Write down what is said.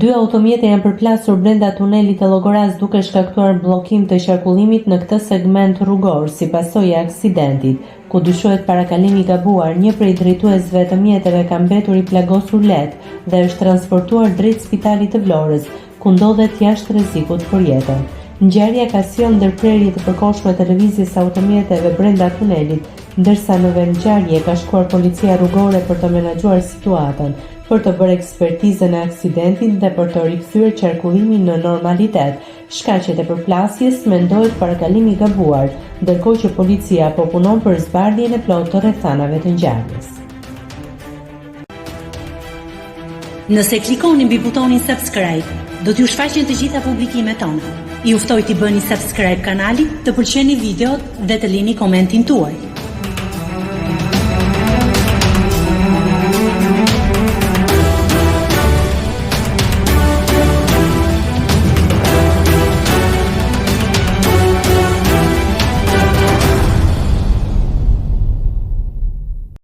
Dy automjete janë përplasur brenda tunelit të Llogoras duke shkaktuar bllokim të qarkullimit në këtë segment rrugor si pasojë e aksidentit, ku dyshohet parakalimi i gabuar. Një prej drejtuesve të mjeteve ka mbetur i plagosur lehtë dhe është transportuar drejt spitalit të Vlorës, ku ndodhet jashtë rrezikut për jetën. Ngjarja ka sjellë ndërprerje të përkohshme të lëvizjes së automjeteve brenda tunelit, ndërsa në vend ngjarje ka shkuar policia rrugore për të menaxhuar situatën, për të bërë ekspertizën e aksidentit dhe për të rikthyer qarkullimin në normalitet. Shkaqet e përplasjes mendohet parakalim i gabuar, ndërkohë që policia po punon për zbardhjen e plotë të rrethanave të ngjarjes. Nëse klikoni mbi butonin subscribe, do t'ju shfaqen të gjitha publikimet tona. Ju ftoj t'i bëni subscribe kanalit, të pëlqeni videot dhe të lini komentin tuaj.